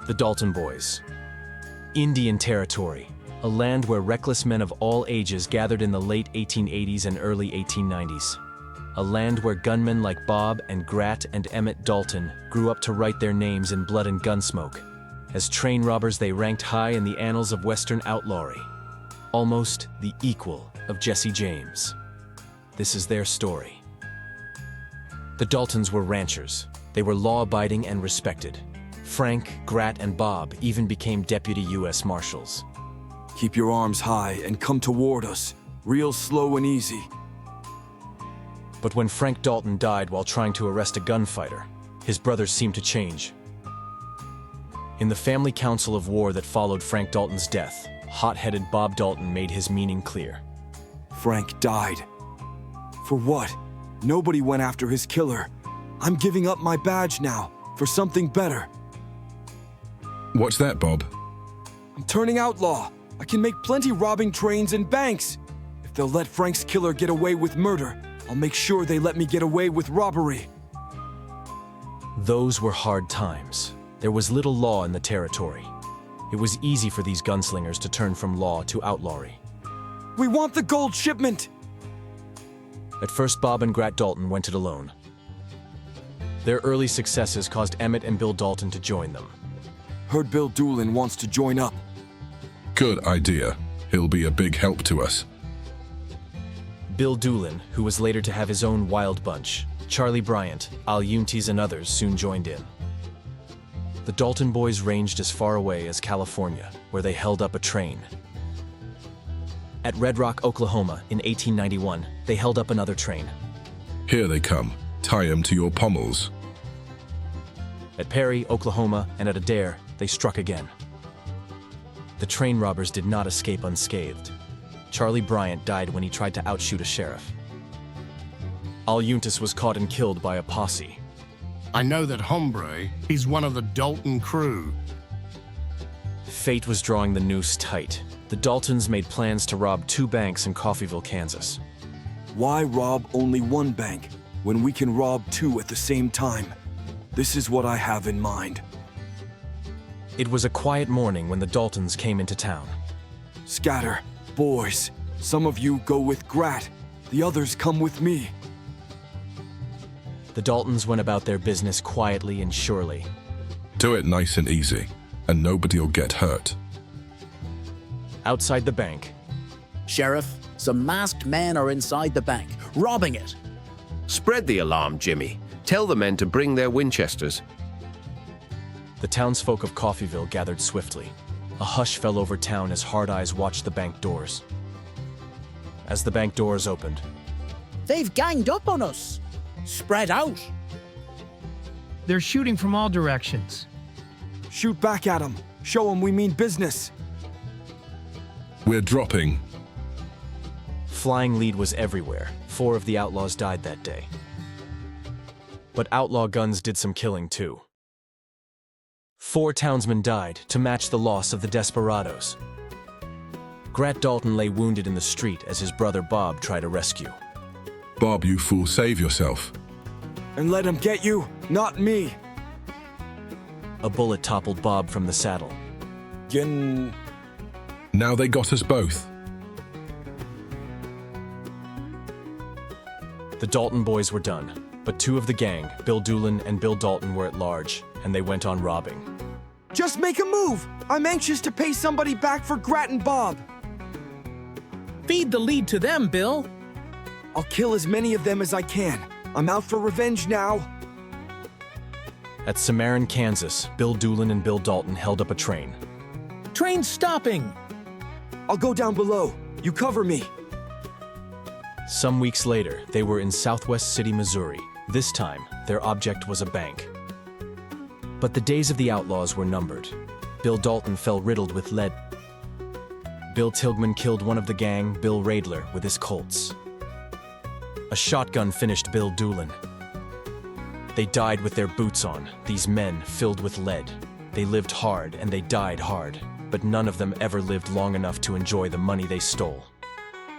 The Dalton Boys. Indian Territory, a land where reckless men of all ages gathered in the late 1880s and early 1890s. A land where gunmen like Bob and Grat and Emmett Dalton grew up to write their names in blood and gunsmoke. As train robbers, they ranked high in the annals of Western outlawry, almost the equal of Jesse James. This is their story. The Daltons were ranchers. They were law-abiding and respected. Frank, Grat, and Bob even became deputy U.S. Marshals. Keep your arms high and come toward us, real slow and easy. But when Frank Dalton died while trying to arrest a gunfighter, his brothers seemed to change. In the family council of war that followed Frank Dalton's death, hot-headed Bob Dalton made his meaning clear. Frank died. For what? Nobody went after his killer. I'm giving up my badge now, for something better. What's that, Bob? I'm turning outlaw. I can make plenty robbing trains and banks. If they'll let Frank's killer get away with murder, I'll make sure they let me get away with robbery. Those were hard times. There was little law in the territory. It was easy for these gunslingers to turn from law to outlawry. We want the gold shipment! At first, Bob and Grat Dalton went it alone. Their early successes caused Emmett and Bill Dalton to join them. Heard Bill Doolin wants to join up. Good idea. He'll be a big help to us. Bill Doolin, who was later to have his own wild bunch, Charlie Bryant, Al Yuntes, and others soon joined in. The Dalton Boys ranged as far away as California, where they held up a train. At Red Rock, Oklahoma, in 1891, they held up another train. Here they come. Tie 'em to your pommels. At Perry, Oklahoma, and at Adair, they struck again. The train robbers did not escape unscathed. Charlie Bryant died when he tried to outshoot a sheriff. Al Yuntes was caught and killed by a posse. I know that hombre, he's one of the Dalton crew. Fate was drawing the noose tight. The Daltons made plans to rob 2 banks in Coffeyville, Kansas. Why rob only one bank when we can rob 2 at the same time? This is what I have in mind. It was a quiet morning when the Daltons came into town. Scatter, boys. Some of you go with Grat. The others come with me. The Daltons went about their business quietly and surely. Do it nice and easy, and nobody'll get hurt. Outside the bank, Sheriff, some masked men are inside the bank, robbing it. Spread the alarm, Jimmy. Tell the men to bring their Winchesters. the townsfolk of Coffeyville gathered swiftly. A hush fell over town as hard eyes watched the bank doors. As the bank doors opened, They've ganged up on us. Spread out. They're shooting from all directions. Shoot back at them. Show them we mean business. We're dropping. flying lead was everywhere. 4 of the outlaws died that day. But outlaw guns did some killing too. 4 townsmen died to match the loss of the desperados. Grat Dalton lay wounded in the street as his brother Bob tried to rescue. Bob, you fool, save yourself. And let them get you, not me. A bullet toppled Bob from the saddle. Gin... Now they got us both. The Dalton boys were done, but 2 of the gang, Bill Doolin and Bill Dalton, were at large, and they went on robbing. Just make a move. I'm anxious to pay somebody back for Grat and Bob. Feed the lead to them, Bill. I'll kill as many of them as I can. I'm out for revenge now. At Cimarron, Kansas, Bill Doolin and Bill Dalton held up a train. Train stopping. I'll go down below. You cover me. Some weeks later, they were in Southwest City, Missouri. This time, their object was a bank. But the days of the outlaws were numbered. Bill Dalton fell riddled with lead. Bill Tilghman killed one of the gang, Bill Raidler, with his Colts. A shotgun finished Bill Doolin. They died with their boots on, these men filled with lead. They lived hard and they died hard, but none of them ever lived long enough to enjoy the money they stole.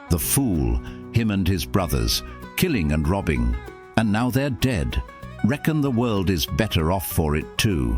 The fool, him and his brothers, killing and robbing, and now they're dead. Reckon the world is better off for it too.